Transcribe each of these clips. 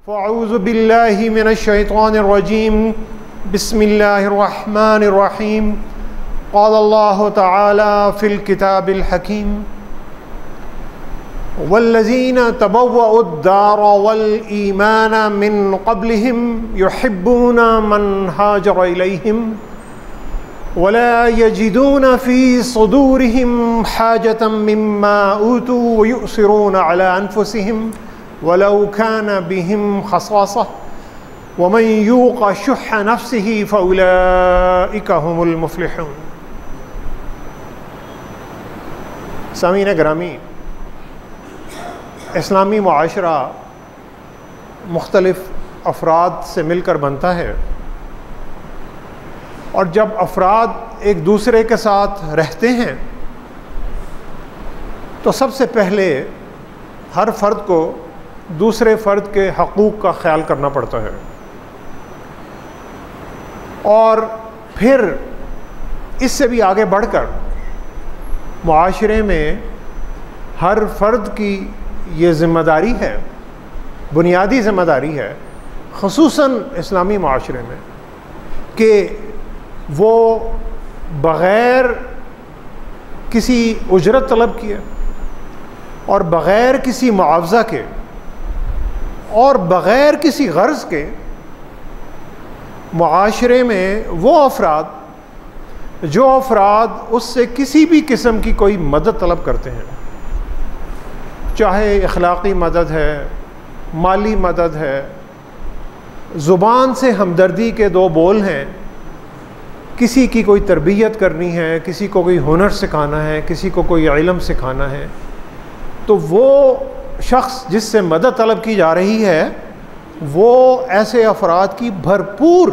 फ़अऊज़ु बिल्लाहि मिनश्शैतानिर्रजीम बिस्मिल्लाहिर्रहमानिर्रहीम क़ालल्लाहु तआला फ़िल किताबिल हकीम वल्लज़ीना तबव्वउद्दार वल ईमान मिन क़ब्लिहिम युहिब्बूना मन हाजर इलैहिम वला यजिदूना फ़ी सुदूरिहिम हाजतम मिम्मा ऊतू व युसिरूना अला अनफुसिहिम वलौ कान बिहिम खसासा वमन यूक़ शुह्ह नफ्सिही फ़उलाइका हुमुल मुफ़्लिहून। सामीन ग्रामी, इस्लामी मुआशरा मुख्तलिफ़ अफराद से मिलकर बनता है, और जब अफराद एक दूसरे के साथ रहते हैं तो सबसे पहले हर फ़र्द को दूसरे फ़र्द के हक़ूक़ का ख्याल करना पड़ता है, और फिर इससे भी आगे बढ़कर मुआशरे में हर फ़र्द की ये ज़िम्मेदारी है, बुनियादी ज़िम्मेदारी है, ख़ुसूसन इस्लामी मुआशरे में, कि वो बग़ैर किसी उजरत तलब किए और बग़ैर किसी मुआवज़ा के और बग़ैर किसी गर्ज़ के मुआशरे में वो अफराद जो अफराद उससे किसी भी किस्म की कोई मदद तलब करते हैं, चाहे अखलाक़ी मदद है, माली मदद है, ज़ुबान से हमदर्दी के दो बोल हैं, किसी की कोई तरबियत करनी है, किसी को कोई हुनर सिखाना है, किसी को कोई इल्म सिखाना है, तो वो शख्स जिससे मदद तलब की जा रही है वो ऐसे अफराद की भरपूर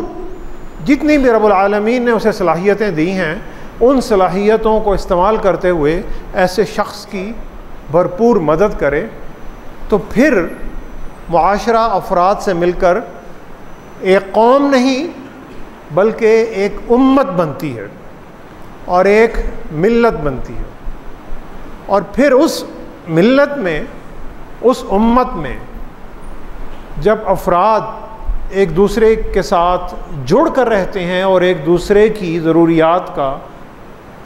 जितनी भी रब्बुल आलमीन ने उसे सलाहियतें दी हैं उन सलाहियतों को इस्तेमाल करते हुए ऐसे शख्स की भरपूर मदद करे, तो फिर मुआशरा अफराद से मिलकर एक कौम नहीं बल्कि एक उम्मत बनती है और एक मिल्लत बनती है। और फिर उस मिल्लत में, उस उम्मत में जब अफराद एक दूसरे के साथ जुड़ कर रहते हैं और एक दूसरे की ज़रूरियात का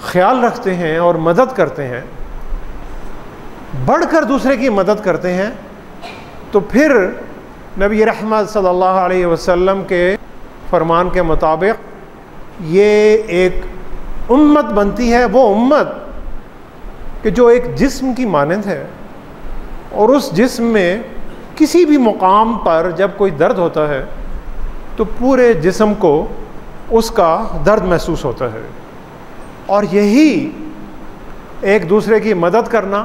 ख़्याल रखते हैं और मदद करते हैं, बढ़कर दूसरे की मदद करते हैं, तो फिर नबी रहमत सल्लल्लाहु अलैहि वसल्लम के फरमान के मुताबिक ये एक उम्मत बनती है, वो उम्मत कि जो एक जिस्म की मानंद है, और उस जिस्म में किसी भी मुकाम पर जब कोई दर्द होता है तो पूरे जिस्म को उसका दर्द महसूस होता है। और यही एक दूसरे की मदद करना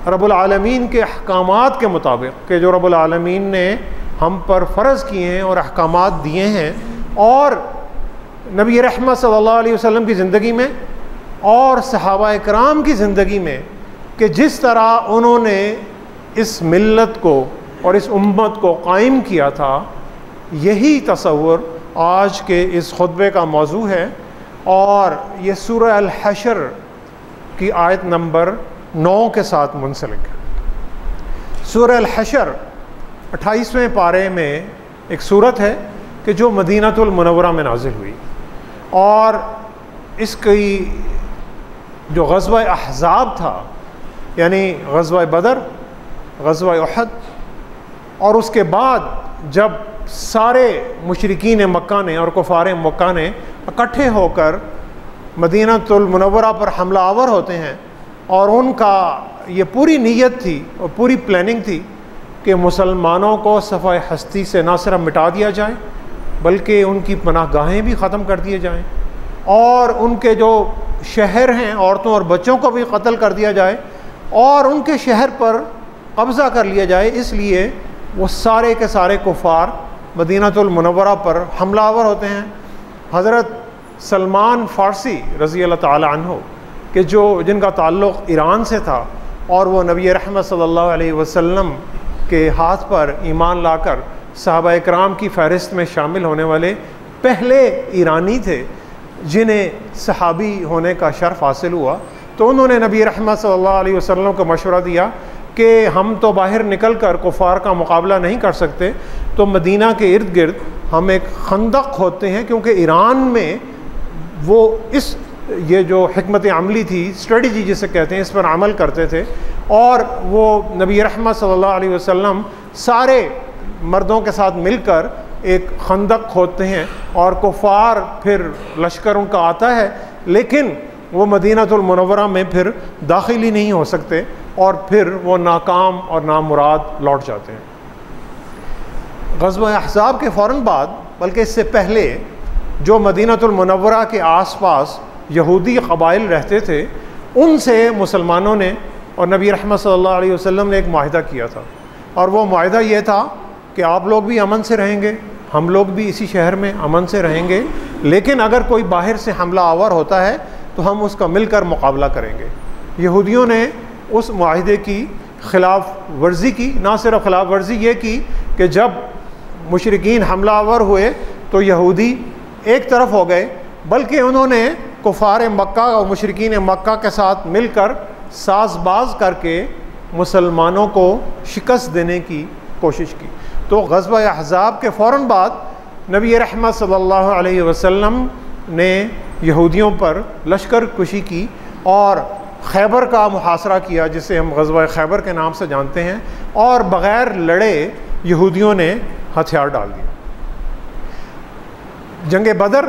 रब्बुल आलमीन के अहकामात के मुताबिक, कि जो रब्बुल आलमीन ने हम पर फ़र्ज़ किए हैं और अहकामात दिए हैं, और नबी रहमत सल्लल्लाहु अलैहि वसल्लम की ज़िंदगी में और सहाबा इकराम की ज़िंदगी में, कि जिस तरह उन्होंने इस मिल्लत को और इस उम्मत को कायम किया था, यही तसव्वुर आज के इस खुतबे का मौजू है। और ये सूरह अल हशर की आयत नंबर 9 के साथ मुंसलिक है। सूरह अल हशर 28वें पारे में एक सूरत है कि जो मदीनतुल मुनव्वरा में नाजिल हुई, और इसकी जो ग़ज़वा अहज़ाब था, यानी ग़ज़वा बदर, ग़ज़वा उहद, और उसके बाद जब सारे मुशरिकीन मक्का ने और कुफ़ार मक्का ने इकट्ठे होकर मदीनतुल मुनव्वरा पर हमला आवर होते हैं, और उनका ये पूरी नीयत थी और पूरी प्लानिंग थी कि मुसलमानों को सफ़ाए हस्ती से ना सिर्फ मिटा दिया जाए बल्कि उनकी पनाहगाहें भी ख़त्म कर दिए जाएँ, और उनके जो शहर हैं औरतों और बच्चों को भी कत्ल कर दिया जाए और उनके शहर पर कब्ज़ा कर लिया जाए। इसलिए वो सारे के सारे कुफ़ार मदीनतुल मुनव्वरा पर हमलावर होते हैं। हज़रत सलमान फ़ारसी रज़ी अल्लाह ताला अन्हु कि जो जिनका ताल्लुक़ ईरान से था, और वो नबी रहमत सल्लल्लाहु अलैहि वसल्लम के हाथ पर ईमान लाकर सहाबा इकराम की फ़हरिस्त में शामिल होने वाले पहले ईरानी थे जिन्हें सहाबी होने का शर्फ़ हासिल हुआ। तो उन्होंने नबी रहमत सल्लल्लाहु अलैहि वसल्लम को मशवरा दिया कि हम तो बाहर निकल कर कुफार का मुकाबला नहीं कर सकते, तो मदीना के इर्द गिर्द हम एक खंदक खोदते हैं, क्योंकि ईरान में वो ये जो हिकमत अमली थी, स्ट्रेटजी जिसे कहते हैं, इस पर अमल करते थे। और वो नबी रहमत सल्लल्लाहु अलैहि वसल्लम सारे मर्दों के साथ मिलकर एक खंदक खोदते हैं और कुफार फिर लश्कर उनका आता है, लेकिन वो मदीनातुल मुनव्वरा में फिर दाखिल ही नहीं हो सकते और फिर वो नाकाम और नामुराद लौट जाते हैं। ग़ज़वा अहज़ाब के फ़ौरन बाद, बल्कि इससे पहले, जो मदीनातुल मुनव्वरा के आसपास यहूदी क़बाइल रहते थे, उनसे मुसलमानों ने और नबी रहमत सल्लल्लाहु अलैहि वसल्लम ने एक मुआहिदा किया था। और वो मुआहिदा ये था कि आप लोग भी अमन से रहेंगे, हम लोग भी इसी शहर में अमन से रहेंगे, लेकिन अगर कोई बाहर से हमला आवर होता है तो हम उसका मिलकर मुकाबला करेंगे। यहूदियों ने उस मुआहिदे की खिलाफ वर्जी की। ना सिर्फ खिलाफ वर्जी ये की कि जब मुशरिकीन हमला आवर हुए तो यहूदी एक तरफ हो गए, बल्कि उन्होंने कुफार मक्का और मुशरिकीन मक्का के साथ मिलकर साजबाज करके मुसलमानों को शिकस्त देने की कोशिश की। तो ग़ज़वा अहज़ाब के फ़ौरन बाद नबी रहमत सल्लल्लाहु अलैहि वसल्लम ने यहूदियों पर लश्कर कुशी की और खैबर का मुहासरा किया, जिसे हम ग़ज़वा खैबर के नाम से जानते हैं, और बग़ैर लड़े यहूदियों ने हथियार डाल दिए। जंग बदर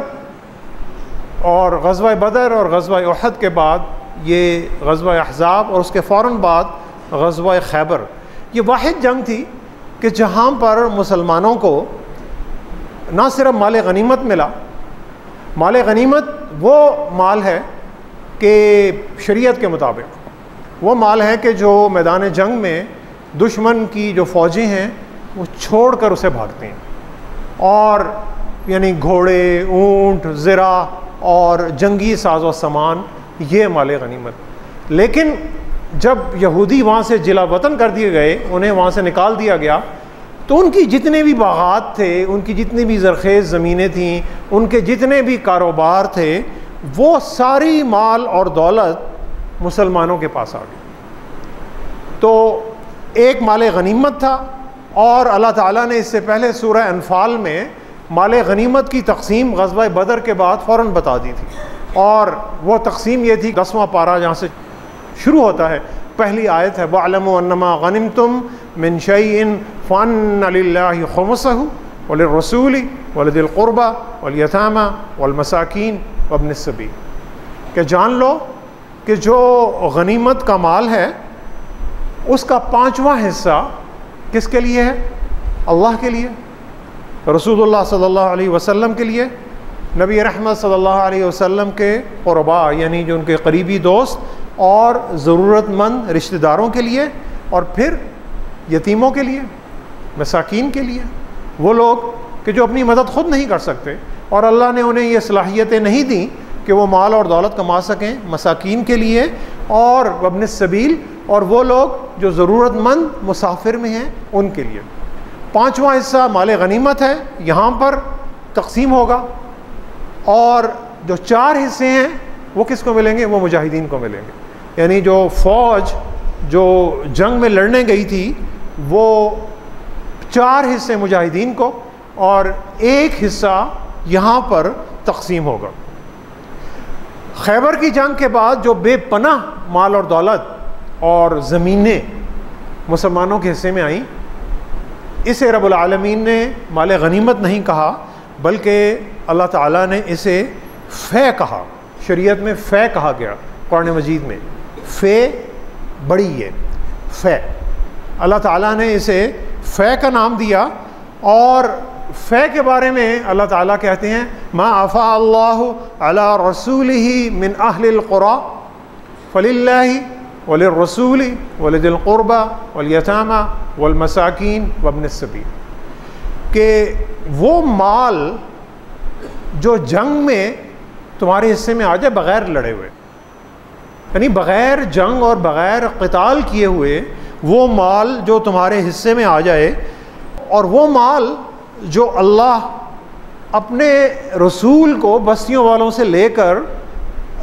और ग़ज़वा बदर और ग़ज़वा उहद के बाद ये ग़ज़वा अहज़ाब और उसके फ़ौरन बाद ग़ज़वा खैबर, ये वाहिद जंग थी कि जहाँ पर मुसलमानों को ना सिर्फ माल गनीमत मिला, माल गनीमत वो माल है कि शरीयत के मुताबिक वो माल है कि जो मैदान जंग में दुश्मन की जो फ़ौजें हैं वो छोड़ कर उसे भागते हैं, और यानी घोड़े, ऊँट, ज़रा और जंगी साज़ो सामान, ये माल गनीमत। लेकिन जब यहूदी वहाँ से जिला वतन कर दिए गए, उन्हें वहाँ से निकाल दिया गया, तो उनकी जितने भी बागात थे, उनकी जितनी भी ज़रख़ेज़ ज़मीनें थीं, उनके जितने भी कारोबार थे, वो सारी माल और दौलत मुसलमानों के पास आ गई। तो एक माल गनीमत था, और अल्लाह ताला ने इससे पहले सूरह अनफाल में माल गनीमत की तक़सीम ग़ज़वा बदर के बाद फ़ौरन बता दी थी। और वो तक़सीम ये थी, 10वां पारा जहाँ से शुरू होता है, पहली आयत है, वअलमू अन्नमा गनिमतुम मिन शैइन फ़अन्न लिल्लाहि खुमुसहु वलिर्रसूलि वलिदिल क़ुरबा वलयतामा वलमसाकीन वब्निस सबील, कि जान लो कि जो गनीमत का माल है उसका 5वां हिस्सा किसके लिए है? अल्लाह के लिए, रसूलुल्लाह सल्लल्लाहु अलैहि वसल्लम के लिए, नबी रहमत सल्लल्लाहु अलैहि वसल्लम के क़ुरबा यानी जो उनके करीबी दोस्त और ज़रूरतमंद रिश्तेदारों के लिए, और फिर यतीमों के लिए, मसाकीन के लिए, वो लोग कि जो अपनी मदद ख़ुद नहीं कर सकते और अल्लाह ने उन्हें ये सलाहियतें नहीं दी कि वो माल और दौलत कमा सकें, मसाकीन के लिए और वब्न सबील, और वो लोग जो ज़रूरतमंद मुसाफिर में हैं उनके लिए। 5वां हिस्सा माल गनीमत है, यहाँ पर तक़सीम होगा, और जो 4 हिस्से हैं वो किसको मिलेंगे? वो मुजाहिदीन को मिलेंगे। यानी जो फ़ौज जो जंग में लड़ने गई थी वो 4 हिस्से मुजाहिदीन को और 1 हिस्सा यहाँ पर तक़सीम होगा। खैबर की जंग के बाद जो बेपनाह माल और दौलत और ज़मीनें मुसलमानों के हिस्से में आईं, इसे रब्बुल आलमीन ने माल गनीमत नहीं कहा, बल्कि अल्लाह ताला ने इसे फ़े कहा। शरीयत में फ़े कहा गया, कुरान मजीद में फ़े बड़ी है, फ़े, अल्लाह ताला ने इसे फ़े का नाम दिया। और फ़े के बारे में अल्लाह ताला कहते हैं, मा अफ़ा अल्लाहु अला रसूलिही मिन अहलिल क़ुरा फ़लिल्लाहि वलिर्रसूलि वलिदिल क़ुरबा वलयतामा वलमसाकीन वब्निस सबील, कि वो माल जो जंग में तुम्हारे हिस्से में आ जाए बग़ैर लड़े हुए, यानी बग़ैर जंग और बग़ैर क़िताल किए हुए वो माल जो तुम्हारे हिस्से में आ जाए, और वो माल जो अल्लाह अपने रसूल को बस्तियों वालों से लेकर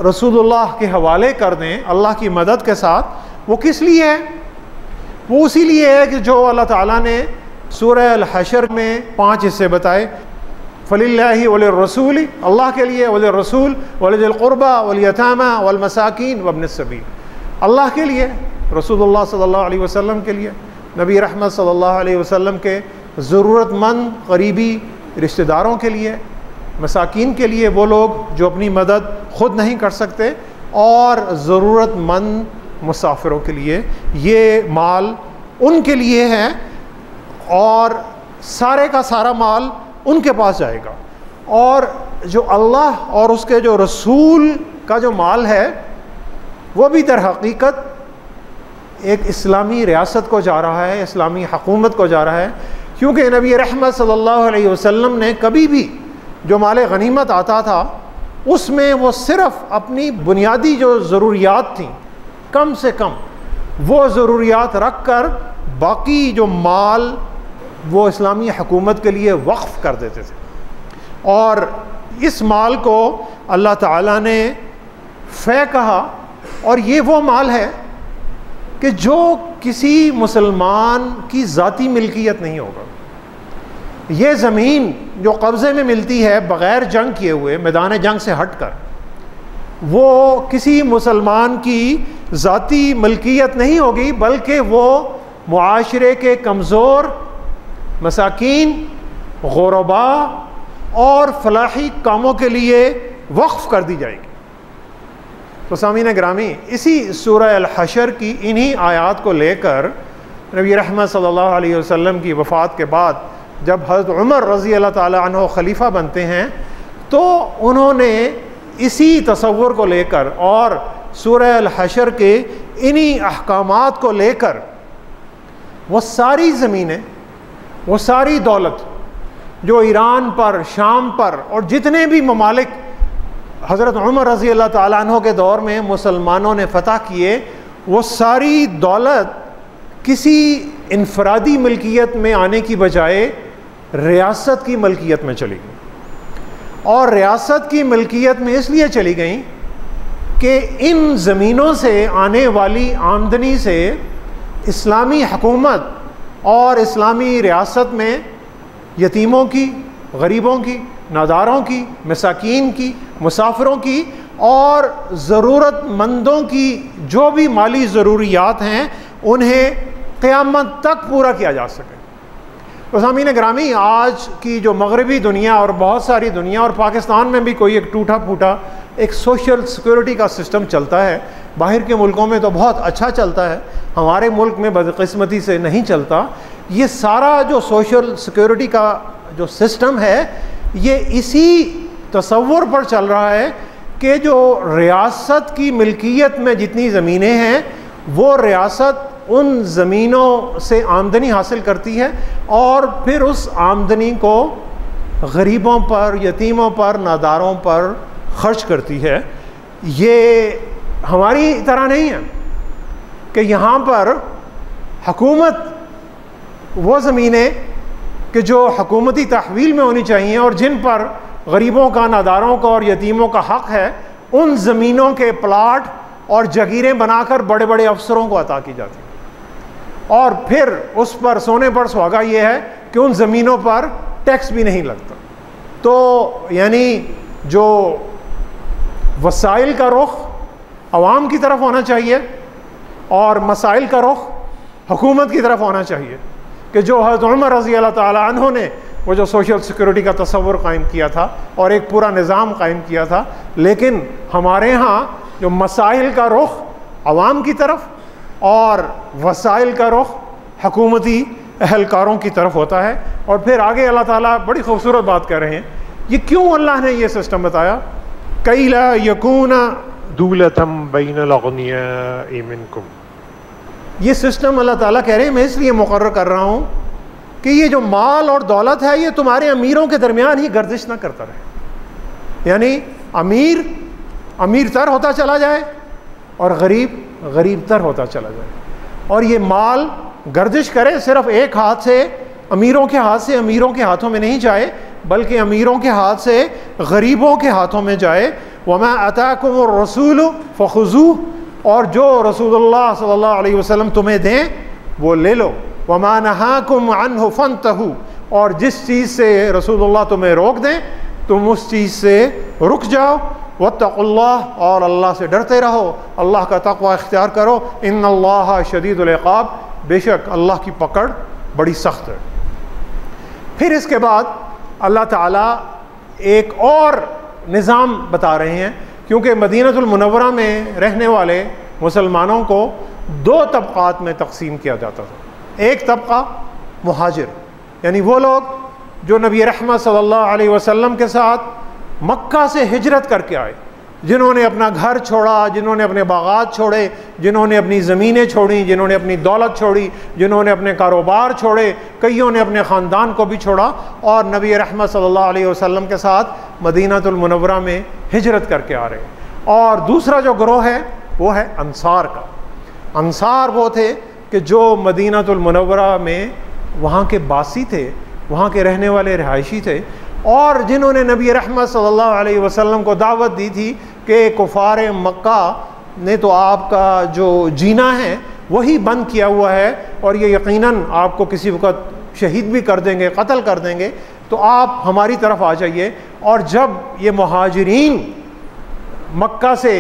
रसूलुल्लाह के हवाले कर दें अल्लाह की मदद के साथ, वो किस लिए है? वो उसी लिए है कि जो अल्लाह ताला ने सूरह अल-हशर में 5 हिस्से बताए, फ़लिल्लाहि वलिर्रसूल, अल्लाह के लिए, वलिर्रसूल वलिज़िल क़ुरबा वलियतामा वलमसाकीन वब्निस सबील, अल्लाह के लिए, रसूलुल्लाह सल्लल्लाहु अलैहि वसल्लम के लिए, नबी रहमत सल्लल्लाहु अलैहि वसल्लम के ज़रूरतमंद करीबी रिश्तेदारों के लिए, मसाकीन के लिए, वो लोग जो अपनी मदद ख़ुद नहीं कर सकते, और ज़रूरतमंद मुसाफिरों के लिए। ये माल उनके लिए है और सारे का सारा माल उनके पास जाएगा। और जो अल्लाह और उसके जो रसूल का जो माल है वो भी दर हकीकत एक इस्लामी रियासत को जा रहा है, इस्लामी हुकूमत को जा रहा है, क्योंकि नबी रहमत सल्लल्लाहु अलैहि वसल्लम ने कभी भी जो माल गनीमत आता था उसमें वो सिर्फ़ अपनी बुनियादी जो ज़रूरियात थी, कम से कम वो ज़रूरियात रख कर बाकी जो माल वो इस्लामी हुकूमत के लिए वक्फ़ कर देते थे। और इस माल को अल्लाह ताला ने फ़ै कहा, और ये वो माल है कि जो किसी मुसलमान की ज़ाती मिल्कियत नहीं होगा। ये ज़मीन जो कब्ज़े में मिलती है बग़ैर जंग किए हुए, मैदान जंग से हट कर, वो किसी मुसलमान की ज़ाती मिल्कियत नहीं होगी, बल्कि वो मुआशरे के कमज़ोर, मसाकीन, ग़ुरबा और फलाही कामों के लिए वक्फ़ कर दी जाएगी। तो सामीन ग्रामी, इसी सूरह अल-हशर की इन्हीं आयात को लेकर नबी रहमत सल्लल्लाहु अलैहि वसल्लम की वफ़ात के बाद जब हज़रत उमर रज़ी अल्लाह ताला अन्हु खलीफा बनते हैं, तो उन्होंने इसी तसव्वुर को लेकर और सूरह अल-हशर के इन्हीं अहकामात को लेकर वो सारी ज़मीनें, वो सारी दौलत जो ईरान पर, शाम पर और जितने भी ममालिक हज़रत उमर रज़ी अल्लाह ताला अन्हु के दौर में मुसलमानों ने फ़तह किए, वो सारी दौलत किसी इनफरादी मिल्कियत में आने की बजाय रियासत की मिल्कियत में चली गई। और रियासत की मिल्कियत में इसलिए चली गई कि इन ज़मीनों से आने वाली आमदनी से इस्लामी हुकूमत और इस्लामी रियासत में यतीमों की, गरीबों की, नादारों की, मसाकीन की, मुसाफिरों की और ज़रूरतमंदों की जो भी माली ज़रूरियात हैं उन्हें क़यामत तक पूरा किया जा सके। तो सामीन ग्रामी, आज की जो मगरबी दुनिया और बहुत सारी दुनिया और पाकिस्तान में भी कोई एक टूटा फूटा एक सोशल सिक्योरिटी का सिस्टम चलता है। बाहर के मुल्कों में तो बहुत अच्छा चलता है, हमारे मुल्क में बदकिस्मती से नहीं चलता। ये सारा जो सोशल सिक्योरिटी का जो सिस्टम है ये इसी तसव्वुर पर चल रहा है कि जो रियासत की मिल्कियत में जितनी ज़मीनें हैं वो रियासत उन ज़मीनों से आमदनी हासिल करती है और फिर उस आमदनी को गरीबों पर, यतीमों पर, नादारों पर खर्च करती है। ये हमारी तरह नहीं है कि यहाँ पर हुकूमत वो ज़मीनें कि जो हुकूमती तहवील में होनी चाहिए और जिन पर गरीबों का, नादारों का और यतीमों का हक़ है, उन ज़मीनों के प्लाट और जगीरें बनाकर बड़े बड़े अफसरों को अता की जाती है। और फिर उस पर सोने पर सुहागा ये है कि उन ज़मीनों पर टैक्स भी नहीं लगता। तो यानी जो वसाइल का रुख अवाम की तरफ होना चाहिए और मसाइल का रुख हुकूमत की तरफ होना चाहिए कि जो हज़रत उमर रज़ी अल्लाह ताला अन्हु ने वो जो सोशल सिक्योरिटी का तसव्वुर कायम किया था और एक पूरा निज़ाम कायम किया था, लेकिन हमारे यहाँ जो मसाइल का रुख अवाम की तरफ और वसाइल का रुख हुकूमती अहलकारों की तरफ होता है। और फिर आगे अल्लाह ताला बड़ी खूबसूरत बात कर रहे हैं, ये क्यों अल्लाह ने ये सिस्टम बताया, कई ला यकूना दूलतम बैनल अग़नियाइ मिनकुम। ये सिस्टम अल्लाह ताला कह रहे हैं मैं इसलिए मुकर्रर कर रहा हूँ कि ये जो माल और दौलत है ये तुम्हारे अमीरों के दरमियान ही गर्दिश ना करता रहे, यानी अमीर अमीर तर होता चला जाए और गरीब गरीब तर होता चला जाए। और ये माल गर्दिश करे सिर्फ एक हाथ से अमीरों के हाथ से अमीरों के हाथों में नहीं जाए, बल्कि अमीरों के हाथ से गरीबों के हाथों में जाए। वमा अताकुमुर रसूलु फखुज़ूह, और जो रसूलुल्लाह सल्लल्लाहु अलैहि वसल्लम तुम्हें दें वो ले लो। वमा नहाकुम अन्हु फंतहु, और जिस चीज़ से रसूलुल्लाह तुम्हें रोक दें तुम उस चीज़ से रुक जाओ। वत्तकुल्लाह, और अल्लाह से डरते रहो, अल्लाह का तक़वा इख्तियार करो। इन्नल्लाह शदीदुल इक़ाब, बेशक अल्लाह की पकड़ बड़ी सख्त है। फिर इसके बाद अल्लाह ताला एक और निज़ाम बता रहे हैं, क्योंकि मदीनतुल मुनव्वरा में रहने वाले मुसलमानों को दो तबक़ात में तक़सीम किया जाता था। एक तबक़ा मुहाजिर, यानी वो लोग जो नबी रहमत सल्लल्लाहु अलैहि वसल्लम के साथ मक्का से हिजरत करके आए, जिन्होंने अपना घर छोड़ा, जिन्होंने अपने बागात छोड़े, जिन्होंने अपनी ज़मीनें छोड़ी, जिन्होंने अपनी दौलत छोड़ी, जिन्होंने अपने कारोबार छोड़े, कईयों ने अपने ख़ानदान को भी छोड़ा और नबी रहमत सल्लल्लाहु अलैहि वसल्लम के साथ मदीनतुल मुनव्वरा में हिजरत करके आ रहे हैं। और दूसरा जो ग्रोह है वो है अंसार का। अंसार वो थे कि जो मदीनतुल मुनव्वरा में वहाँ के बासी थे, वहाँ के रहने वाले रिहायशी थे, और जिन्होंने नबी रहमत सल्लल्लाहु अलैहि वसल्लम को दावत दी थी कि कुफार मक्का ने तो आपका जो जीना है वही बंद किया हुआ है और ये यकीनन आपको किसी वक्त शहीद भी कर देंगे, कत्ल कर देंगे, तो आप हमारी तरफ आ जाइए। और जब ये मुहाजिरीन मक्का से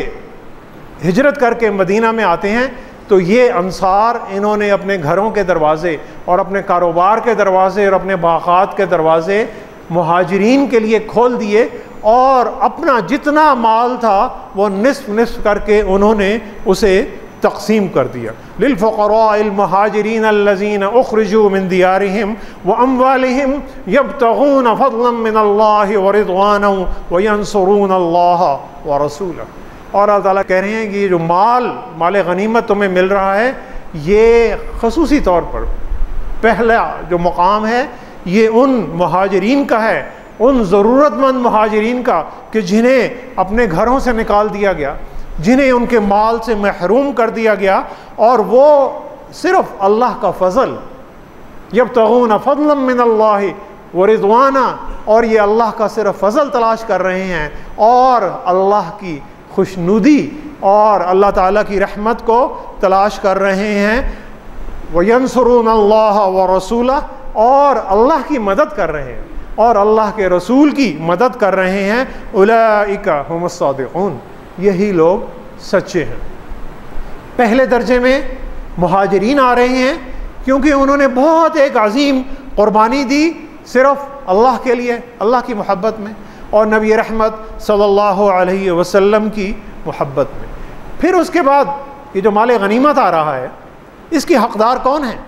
हिजरत करके मदीना में आते हैं तो ये अंसार, इन्होंने अपने घरों के दरवाज़े और अपने कारोबार के दरवाज़े और अपने बागात के दरवाज़े मुहाजिरीन के लिए खोल दिए और अपना जितना माल था वो निस्फ निस्फ करके उन्होंने उसे तक़सीम कर दिया। लिलफ़ुक़राइल मुहाजिरीन अल्लज़ीना उख़रिजू मिन दियारिहिम व अम्वालिहिम यब्तग़ून फ़ज़लन मिनल्लाहि व रिज़वानन व यंसुरूनल्लाह व रसूलहू। और अल्लाह ताला कह रहे हैं कि जो माल गनीमत तुम्हें मिल रहा है ये ख़ुसूसी तौर पर पहला जो मुकाम है ये उन मुहाजिरीन का है, उन ज़रूरतमंद मुहाजिरीन का कि जिन्हें अपने घरों से निकाल दिया गया, जिन्हें उनके माल से महरूम कर दिया गया, और वो सिर्फ़ अल्लाह का फ़ज़ल, यब्तग़ून फ़ज़लन मिनल्लाहि व रिज़वाना, और ये अल्लाह का सिर्फ़ फ़ज़ल तलाश कर रहे हैं और अल्लाह की खुशनुदी और अल्लाह ताला की रहमत को तलाश कर रहे हैं। व यंसुरूनल्लाह व रसूलहू, और अल्लाह की मदद कर रहे हैं और अल्लाह के रसूल की मदद कर रहे हैं। उलाइका हुमुस सादिक़ून, यही लोग सच्चे हैं। पहले दर्जे में मुहाजिरीन आ रहे हैं क्योंकि उन्होंने बहुत एक अजीम कुर्बानी दी सिर्फ़ अल्लाह के लिए, अल्लाह की मोहब्बत में और नबी रहमत सल्लल्लाहु अलैहि वसल्लम की मोहब्बत में। फिर उसके बाद ये जो माल गनीमत आ रहा है इसकी हक़दार कौन है?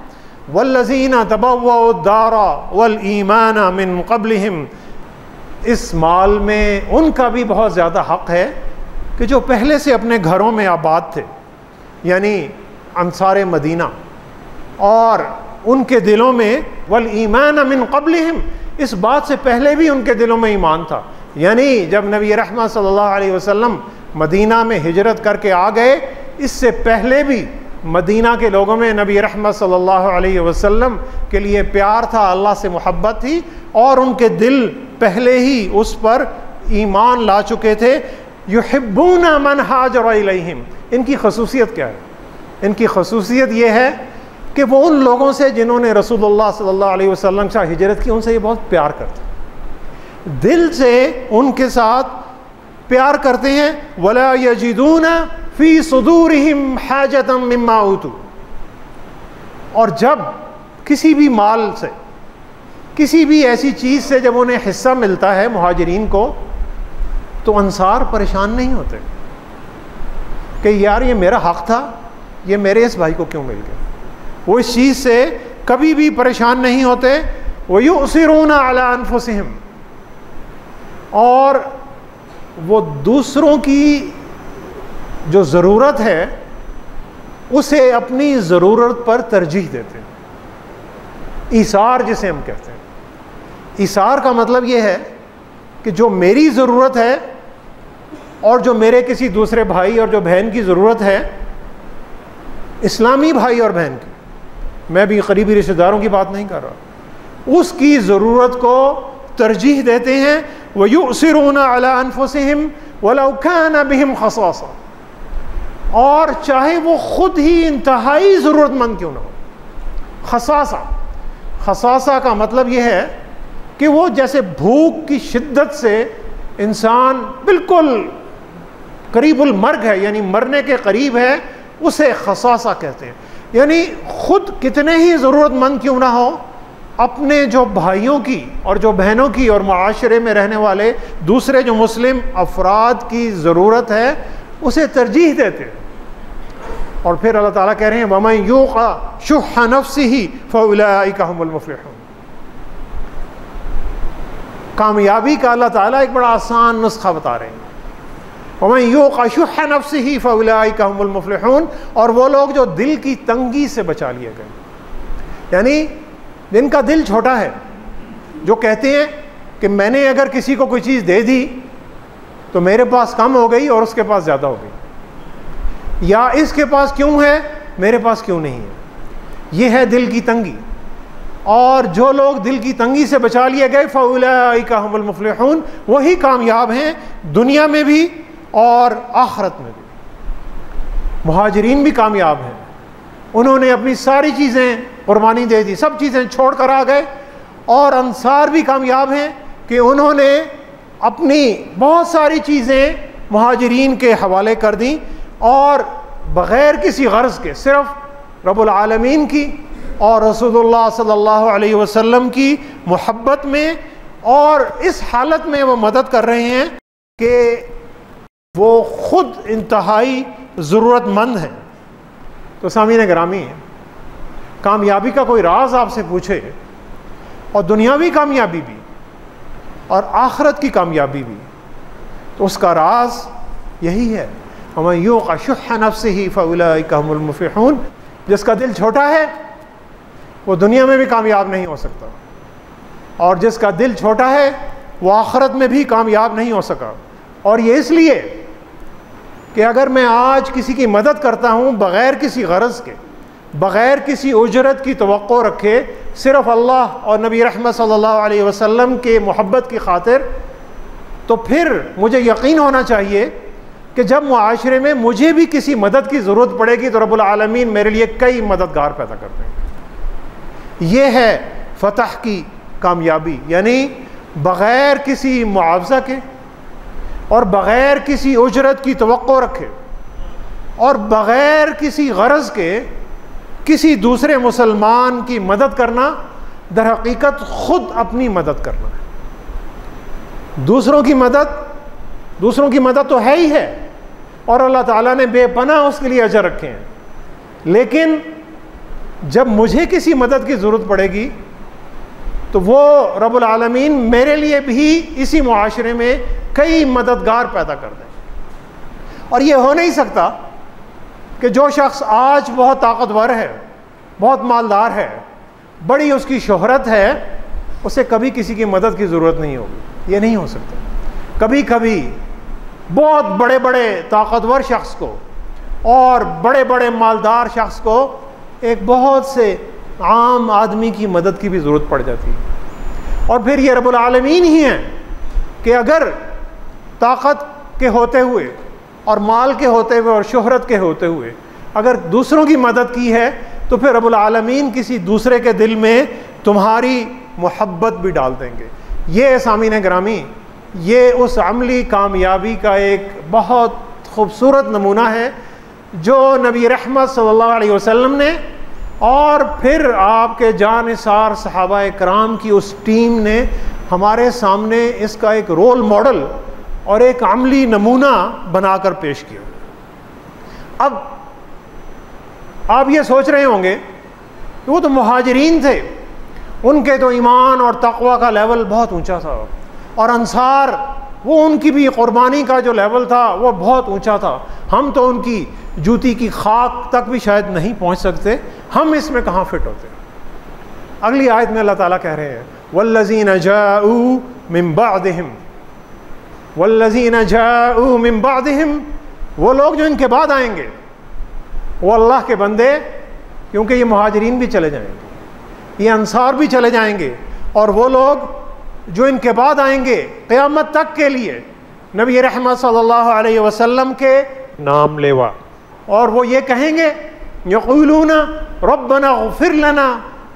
वल्लज़ीना तबव्वउद्दारा वल ईमाना मिन क़ब्लिहिम, इस माल में उनका भी बहुत ज़्यादा हक़ है कि जो पहले से अपने घरों में आबाद थे, यानी अंसार मदीना, और उनके दिलों में वल ईमाना मिन क़ब्लिहिम, इस बात से पहले भी उनके दिलों में ईमान था। यानी जब नबी रहमत सल्लल्लाहु अलैहि वसल्लम मदीना में हिजरत करके आ गए, इससे पहले भी मदीना के लोगों में नबी रहमत सल्लल्लाहु अलैहि वसल्लम के लिए प्यार था, अल्लाह से मोहब्बत थी और उनके दिल पहले ही उस पर ईमान ला चुके थे। युहिब्बूना मन हाजर इलैहिम, इनकी खसूसियत क्या है? इनकी खसूसियत ये है कि वो उन लोगों से जिन्होंने रसूलुल्लाह सल्लल्लाहु अलैहि वसल्लम से हिजरत की, उनसे ये बहुत प्यार करते, दिल से उनके साथ प्यार करते हैं। वला यजिदूना फी सुदूरिहिम हाजतम मिम्मा ऊतू, और जब किसी भी माल से, किसी भी ऐसी चीज़ से जब उन्हें हिस्सा मिलता है मुहाजिरीन को, तो अंसार परेशान नहीं होते कि यार ये मेरा हक़ था, ये मेरे इस भाई को क्यों मिल गया। वो इस चीज़ से कभी भी परेशान नहीं होते। वयुसिरूना अला अनफुसिहिम, और वो दूसरों की जो ज़रूरत है उसे अपनी ज़रूरत पर तरजीह देते हैं। ईसार जिसे हम कहते हैं, ईसार का मतलब ये है कि जो मेरी ज़रूरत है और जो मेरे किसी दूसरे भाई और जो बहन की ज़रूरत है, इस्लामी भाई और बहन की, मैं भी करीबी रिश्तेदारों की बात नहीं कर रहा, उसकी ज़रूरत को तरजीह देते हैं। वयुसिरूना अला अनफुसिहिम वलौ काना बिहिम खसासा, और चाहे वो खुद ही इंतहाई ज़रूरतमंद क्यों ना हो, खसासा का मतलब ये है कि वो जैसे भूख की शिद्दत से इंसान बिल्कुल करीबुल मर्ग है, यानी मरने के करीब है, उसे खसासा कहते हैं। यानी खुद कितने ही ज़रूरतमंद क्यों ना हो, अपने जो भाइयों की और जो बहनों की और माशरे में रहने वाले दूसरे जो मुस्लिम अफराद की ज़रूरत है उसे तरजीह देते हैं। और फिर अल्लाह ताला कह रहे हैं वमन युक़ा शुह्ह नफ्सिही फउलाइका हुमुल मुफ़्लिहून। कामयाबी का अल्लाह ताला एक बड़ा आसान नुस्खा बता रहे हैं, वमन युक़ा शुह्ह नफ्सिही फउलाइका हुमुल मुफ़्लिहून। और वो लोग जो दिल की तंगी से बचा लिए गए, यानी जिनका दिल छोटा है, जो कहते हैं कि मैंने अगर किसी को कोई चीज़ दे दी तो मेरे पास कम हो गई और उसके पास ज़्यादा हो गई, या इसके पास क्यों है मेरे पास क्यों नहीं है। ये है दिल की तंगी। और जो लोग दिल की तंगी से बचा लिए गए फउलाइका हुमुल मुफ़्लिहून, वही कामयाब हैं दुनिया में भी और आखिरत में भी। मुहाजिरीन भी कामयाब हैं, उन्होंने अपनी सारी चीज़ें कुर्बानी दे दी, सब चीज़ें छोड़ कर आ गए। और अंसार भी कामयाब हैं कि उन्होंने अपनी बहुत सारी चीज़ें मुहाजिरीन के हवाले कर दी और बग़ैर किसी गर्ज़ के सिर्फ़ रब्बुल आलमीन की और रसूलुल्लाह सल्लल्लाहु अलैहि वसल्लम की मोहब्बत में, और इस हालत में वो मदद कर रहे हैं कि वो ख़ुद इंतहाई ज़रूरतमंद हैं। तो सामीन गिरामी, कामयाबी का कोई राज आपसे पूछे, और दुनियावी कामयाबी भी और आखिरत की कामयाबी भी, तो उसका राज यही है वमन युक़ा शुह्ह नफ्सिही फउलाइका हुमुल मुफ़्लिहून। जिसका दिल छोटा है वो दुनिया में भी कामयाब नहीं हो सकता, और जिसका दिल छोटा है वो आखिरत में भी कामयाब नहीं हो सका। और ये इसलिए कि अगर मैं आज किसी की मदद करता हूँ बग़ैर किसी गरज़ के, बग़ैर किसी उजरत की तवक्को रखे, सिर्फ़ अल्लाह और नबी रहमत सल्लल्लाहु अलैहि वसल्लम के मोहब्बत की खातिर, तो फिर मुझे यकीन होना चाहिए कि जब मुआशरे में मुझे भी किसी मदद की ज़रूरत पड़ेगी तो रब्बुल आलमीन मेरे लिए कई मददगार पैदा कर देंगे। ये है फ़तह की कामयाबी, यानी बग़ैर किसी मुआवज़ा के और बग़ैर किसी उजरत की तवक्को रखे और बग़ैर किसी गरज़ के किसी दूसरे मुसलमान की मदद करना, दर हकीकत ख़ुद अपनी मदद करना है। दूसरों की मदद तो है ही है, और अल्लाह ताला ने बेपनाह उसके लिए अजर रखे हैं, लेकिन जब मुझे किसी मदद की ज़रूरत पड़ेगी तो वो रब्बुल आलमीन मेरे लिए भी इसी मुआशरे में कई मददगार पैदा कर दें। और ये हो नहीं सकता कि जो शख्स आज बहुत ताकतवर है, बहुत मालदार है, बड़ी उसकी शोहरत है, उसे कभी किसी की मदद की ज़रूरत नहीं होगी। ये नहीं हो सकता। कभी कभी बहुत बड़े बड़े ताकतवर शख्स को और बड़े बड़े मालदार शख्स को एक बहुत से आम आदमी की मदद की भी ज़रूरत पड़ जाती है। और फिर ये रब्बुल आलमीन ही हैं कि अगर ताकत के होते हुए और माल के होते हुए और शोहरत के होते हुए अगर दूसरों की मदद की है, तो फिर रब्बुल आलमीन किसी दूसरे के दिल में तुम्हारी मोहब्बत भी डाल देंगे। ये सामीन गिरामी, ये उस अमली कामयाबी का एक बहुत खूबसूरत नमूना है जो नबी रहमत सल्लल्लाहु अलैहि वसल्लम ने और फिर आपके जानिसार सहाबा कराम की उस टीम ने हमारे सामने इसका एक रोल मॉडल और एक अमली नमूना बनाकर पेश किया। अब आप ये सोच रहे होंगे कि वो तो मुहाजिरीन थे, उनके तो ईमान और तक़वा का लेवल बहुत ऊंचा था, और अंसार वो उनकी भी कुर्बानी का जो लेवल था वो बहुत ऊंचा था, हम तो उनकी जूती की खाक तक भी शायद नहीं पहुंच सकते, हम इसमें कहाँ फिट होते। अगली आयत में अल्लाह ताला कह रहे हैं वल्लज़ीना जाऊ मिन बादिहिम, वल्लज़ीना जाऊ मिन बादिहिम, वो लोग जो इनके बाद आएंगे, वो अल्लाह के बंदे, क्योंकि ये मुहाजिरीन भी चले जाएंगे, ये अंसार भी चले जाएंगे, और वो लोग जो इनके बाद आएंगे क़यामत तक के लिए नबी रहमत सल्लल्लाहु अलैहि वसल्लम के नाम लेवा, और वो ये कहेंगे यक़ूलूना रब्बना ग़फ़िर लना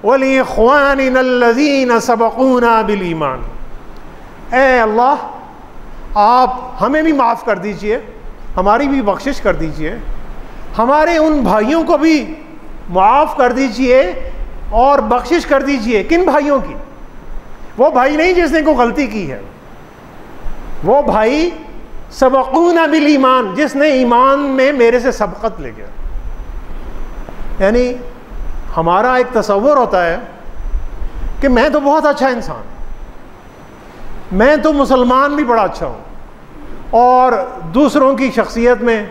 वलिइख्वानिना अल्लज़ीना सबक़ूना बिल ईमान। ए अल्लाह आप हमें भी माफ़ कर दीजिए, हमारी भी बख्शिश कर दीजिए, हमारे उन भाइयों को भी माफ़ कर दीजिए और बख्शिश कर दीजिए। किन भाइयों की? वो भाई नहीं जिसने कोई गलती की है, वो भाई सबक़ूना बिल ईमान, जिसने ईमान में मेरे से सबक़त ले गया। यानी हमारा एक तसव्वुर होता है कि मैं तो बहुत अच्छा इंसान, मैं तो मुसलमान भी बड़ा अच्छा हूँ, और दूसरों की शख्सियत में,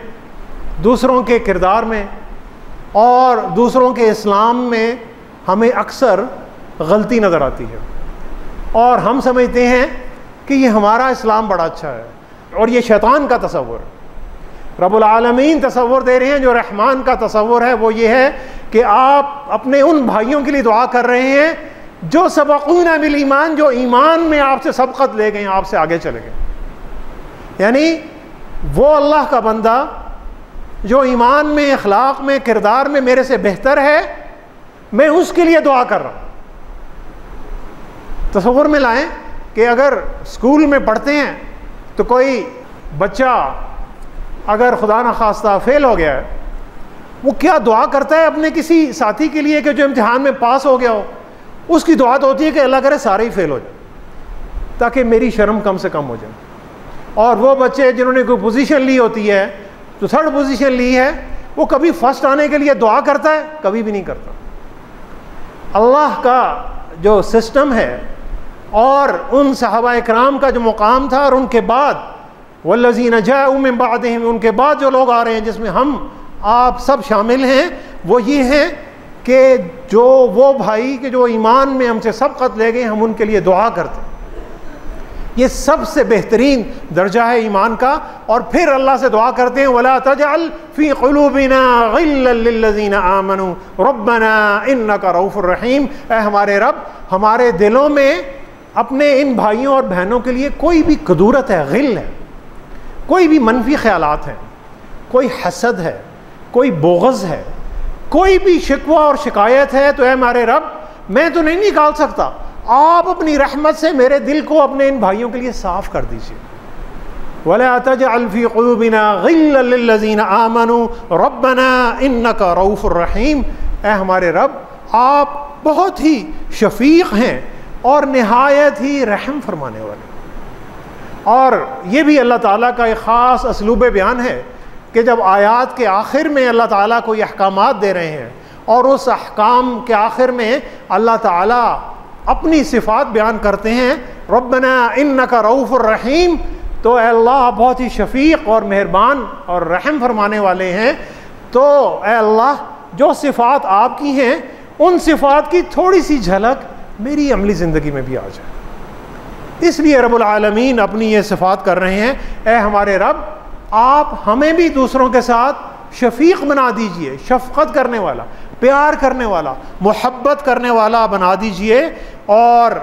दूसरों के किरदार में और दूसरों के इस्लाम में हमें अक्सर गलती नज़र आती है और हम समझते हैं कि ये हमारा इस्लाम बड़ा अच्छा है। और ये शैतान का तसव्वुर, रब्बुल आलमीन तसव्वुर दे रहे हैं, जो रहमान का तसव्वुर है वो ये है कि आप अपने उन भाइयों के लिए दुआ कर रहे हैं जो सबक़ूना बिल ईमान, जो ईमान में आपसे सबक़त ले गए, आपसे आगे चले गए। यानी वो अल्लाह का बंदा जो ईमान में, अखलाक में, किरदार में मेरे से बेहतर है, मैं उसके लिए दुआ कर रहा हूँ। तसव्वुर में लाएं कि अगर स्कूल में पढ़ते हैं तो कोई बच्चा अगर खुदा न खास्ता फेल हो गया है, वो क्या दुआ करता है अपने किसी साथी के लिए कि जो इम्तिहान में पास हो गया हो? उसकी दुआ तो होती है कि अल्लाह करे सारे ही फेल हो जाए ताकि मेरी शर्म कम से कम हो जाए। और वो बच्चे जिन्होंने कोई पोजीशन ली होती है, तो थर्ड पोजीशन ली है, वो कभी फर्स्ट आने के लिए दुआ करता है? कभी भी नहीं करता। अल्लाह का जो सिस्टम है और उन सहाबा इकराम का जो मुकाम था, और उनके बाद वल्लज़ीना जाऊ मिन बादिहिम, उनके बाद जो लोग आ रहे हैं जिसमें हम आप सब शामिल हैं, वो ये हैं कि जो वो भाई के जो ईमान में हमसे सबक़त ले गए, हम उनके लिए दुआ करते हैं। ये सबसे बेहतरीन दर्जा है ईमान का। और फिर अल्लाह से दुआ करते हैं, वला तजअल फ़ी क़ुलूबिना ग़िल्लन लिल्लज़ीना आमनू रब्बना इन्नका रऊफ़ुर रहीम। ऐ हमारे रब, हमारे दिलों में अपने इन भाइयों और बहनों के लिए कोई भी कदूरत है, ग़िल है, कोई भी मनफी ख्यालात हैं, कोई हसद है, कोई बोग़ज़ है, कोई भी शिकवा और शिकायत है, तो ऐ हमारे रब, मैं तो नहीं निकाल सकता, आप अपनी रहमत से मेरे दिल को अपने इन भाइयों के लिए साफ़ कर दीजिए। वला तजअल फ़ी क़ुलूबिना ग़िल्लन लिल्लज़ीना आमनू रब्बना इन्नका रऊफ़ुर रहीम। ऐ हमारे रब, आप बहुत ही शफ़ीक़ हैं और नहायत ही रहम फरमाने वाले। और ये भी अल्लाह ताला का एक ख़ास असलूब बयान है कि जब आयात के आखिर में अल्लाह ताला कोई अहकामात दे रहे हैं और उस अहकाम के आखिर में अल्लाह ताला अपनी सिफ़ात बयान करते हैं, रब्बना इन्नका रऊफ़ुर रहीम, तो अल्लाह बहुत ही शफ़ीक़ और मेहरबान और रहम फरमाने वाले हैं। तो अल्लाह, जो सिफ़ात आपकी हैं, उन सिफ़ात की थोड़ी सी झलक मेरी अमली ज़िंदगी में भी आ जाए। इसलिए रब्बुल आलमीन अपनी ये सिफ़ात कर रहे हैं, ए हमारे रब, आप हमें भी दूसरों के साथ शफ़ीक़ बना दीजिए, शफ़क़त करने वाला, प्यार करने वाला, मोहब्बत करने वाला बना दीजिए। और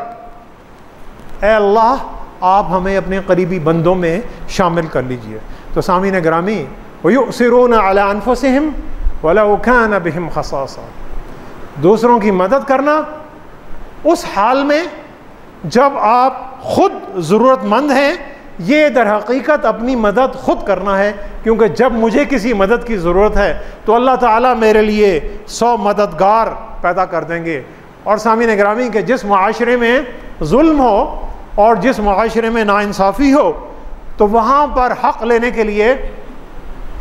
ए अल्लाह, आप हमें अपने करीबी बंदों में शामिल कर लीजिए। तो सामीन ग्रामी, वयुसिरून अला अनफुसिहिम वलौ कान बिहिम खसासा, दूसरों की मदद करना उस हाल में जब आप खुद ज़रूरतमंद हैं, ये दर हकीकत अपनी मदद खुद करना है, क्योंकि जब मुझे किसी मदद की ज़रूरत है तो अल्लाह ताला मेरे लिए 100 मददगार पैदा कर देंगे। और सामीन ग्रामी के जिस मुआशरे में जुल्म हो और जिस मुआशरे में नाइंसाफ़ी हो, तो वहाँ पर हक़ लेने के लिए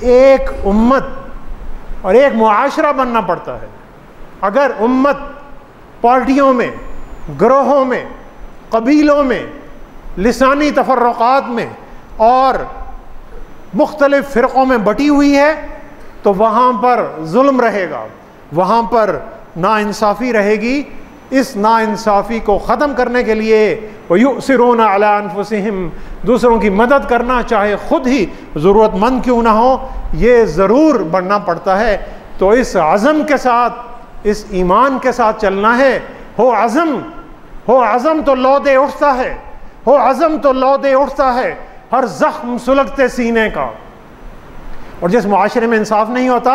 एक उम्मत और एक मुआशरा बनना पड़ता है। अगर उम्मत पार्टियों में, ग्रोहों में, कबीलों में, लिसानी तफर्रुक़ात में और मुख्तलिफ़ फ़िरक़ों में बटी हुई है, तो वहाँ पर जुल्म रहेगा, वहाँ पर नाइंसाफ़ी रहेगी। इस नाइंसाफ़ी को ख़त्म करने के लिए वयुसिरून अला अनफुसिहिम, दूसरों की मदद करना चाहे ख़ुद ही ज़रूरतमंद क्यों ना हो, ये ज़रूर बढ़ना पड़ता है। तो इस अज़म के साथ, इस ईमान के साथ चलना है। हो अज़म तो लौदे उठता है, हो अज़म तो लौदे उठता है हर ज़ख्म सुलगते सीने का। और जिस मुआशरे में इंसाफ नहीं होता,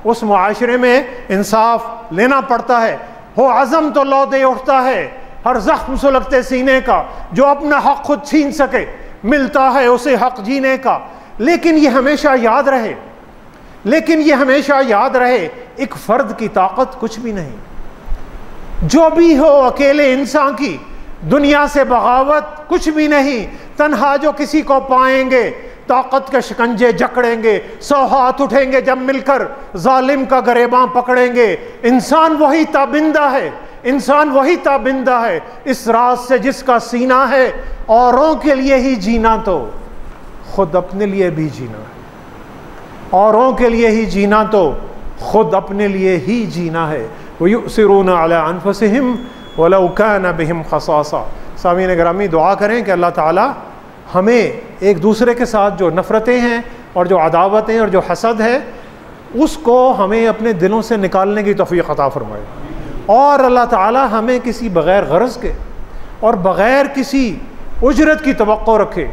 उस मुआशरे में इंसाफ लेना पड़ता है। हो अज़म तो लौ दे उठता है हर जख्म सुलगते सीने का, जो अपना हक खुद छीन सके मिलता है उसे हक जीने का। लेकिन ये हमेशा याद रहे, लेकिन ये हमेशा याद रहे, एक फर्द की ताकत कुछ भी नहीं। जो भी हो अकेले इंसान की दुनिया से बगावत कुछ भी नहीं। तन्हा जो किसी को पाएंगे ताकत के शिकंजे जकड़ेंगे, 100 हाथ उठेंगे जब मिलकर जालिम का गरेबां पकड़ेंगे। इंसान वही ताबिंदा है, इंसान वही ताबिंदा है इस राज से जिसका सीना है। औरों के लिए ही जीना तो खुद अपने लिए भी जीना है, औरों के लिए ही जीना तो खुद अपने लिए ही जीना है। वयुसिरूना अला अनफुसिहिम वलौ काना बिहिम खसासा। सामीन गिरामी, दुआ करें कि अल्लाह ताला हमें एक दूसरे के साथ जो नफ़रतें हैं और जो अदावतें और जो हसद है उसको हमें अपने दिलों से निकालने की तौफीक अता फरमाए, और अल्लाह ताला हमें किसी बग़ैर गरज के और बग़ैर किसी उजरत की तवक्को रखे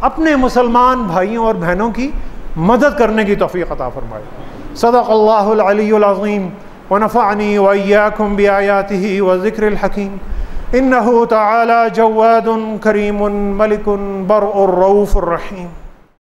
अपने मुसलमान भाइयों और बहनों की मदद करने की तौफीक अता फरमाए। सदक़ल्लाहुल अलियुल अज़ीम व नफ़अनी व इय्याकुम बिआयातिही व ज़िक्रिल हकीम। इन्नहु तआला जव्वादुन करीमुन मलिकुन बर्रुर रऊफुर रहीम।